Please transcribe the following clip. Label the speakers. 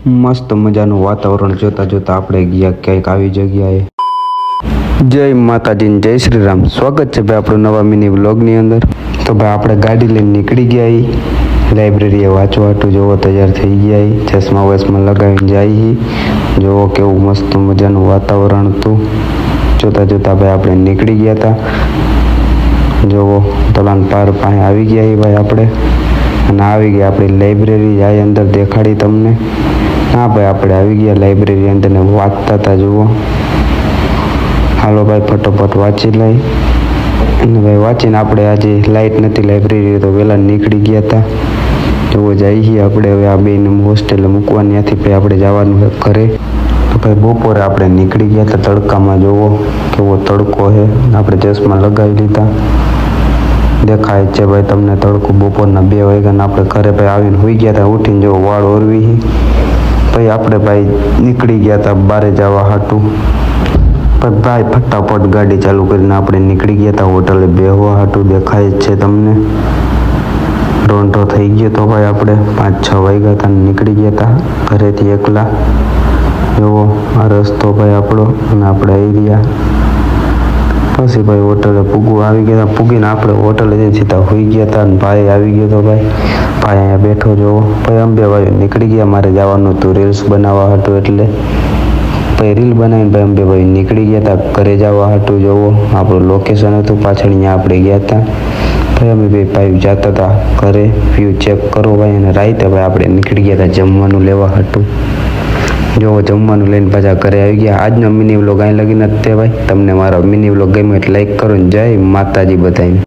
Speaker 1: મસ્ત મજાનું વાતાવરણ જોતા જોતા આપણે ગયા ક્યાંક આવી જગ્યાએ. જય માતાજી, જય શ્રી રામ. સ્વાગત છે ભાઈ આપણું નવા મિની વ્લોગની અંદર. તો ભાઈ આપણે ગાડી લઈને નીકળી ગયા લાઇબ્રેરીએ વાંચવા હાટું. જોવો તૈયાર થઈ ગયા, ચશ્મા વસમાં લગાવીને જાય. જોવો કેવું મસ્ત મજાનું વાતાવરણ હતું. જોતા જોતા ભાઈ આપણે નીકળી ગયા હતા. જોવો તલાન પાર પાસે આવી ગયા ભાઈ આપણે, અને આવી ગયા આપણી લાઇબ્રેરી. જાય અંદર દેખાડી તમને. હા ભાઈ આપણે આવી ગયા લાઇબ્રેરી અંદર ને વાંચતા હતા. જુઓ હાલો ભાઈ ફટોફટ વાંચી લઈ. અને ભાઈ વાંચીને આપણે આજે લાઇટ નથી લાઇબ્રેરી તો વહેલા નીકળી ગયા હતા. જુઓ જઈએ આપણે હવે આ બેને હોસ્ટેલે મૂકવા, ત્યાંથી ભાઈ આપણે જવાનું ઘરે. તો ભાઈ બપોરે આપણે નીકળી ગયા હતા તડકામાં. જુઓ કેવો તડકો છે. આપણે ચશ્મા લગાવી લીધા, દેખાય છે ભાઈ તમને તડકો. બપોરના 2 વાગ્યાના આપણે ઘરે ભાઈ આવીને હોઈ ગયા હતા. ઉઠીને જો વાળ ઓરવી ભાઈ આપણે ભાઈ નીકળી ગયા હતા બારે જવા હાટું. ભાઈ ફટાફટ ગાડી ચાલુ કરીને આપણે નીકળી ગયા હતા હોટલે બેહવા હાટું. દેખાય જ છે તમને. રોંઢો થઈ ગયો તો ભાઈ આપણે 5-6 વાગ્યા હતા નીકળી ગયા હતા ઘરેથી એકલા. એવો આ રસ્તો ભાઈ આપણો, અને આપણે એરિયા પછી ભાઈ હોટલે પૂગવું આવી ગયા હતા. પૂગીને આપણે હોટલે જઈને સીધા હોઈ ગયા હતા. અને ભાઈ આવી ગયો તો ભાઈ અહીંયા બેઠો. જોવો ભાઈ અંબેભાઈ નીકળી ગયા. મારે જવાનું હતું રીલ્સ બનાવવા હતું, એટલે ભાઈ રીલ બનાવીને ભાઈ અંબેભાઈ નીકળી ગયા હતા ઘરે જવા હતું. જોવો આપણું લોકેશન હતું પાછળ, અહીંયા આપણે ગયા હતા ભાઈ. અમે ભાઈ જતા હતા ઘરે. વ્યૂ ચેક કરો ભાઈ. અને રાતે ભાઈ આપણે નીકળી ગયા હતા જમવાનું લેવા હતું. જો જમવાનું લઈને પાછા ઘરે આવી ગયા. આજનો મિની વ્લોગ અહીં લગીને જ તે ભાઈ. તમને મારો મિની વ્લોગ ગમ્યો એટલે લાઈક કરો ને જય માતાજી બધાને.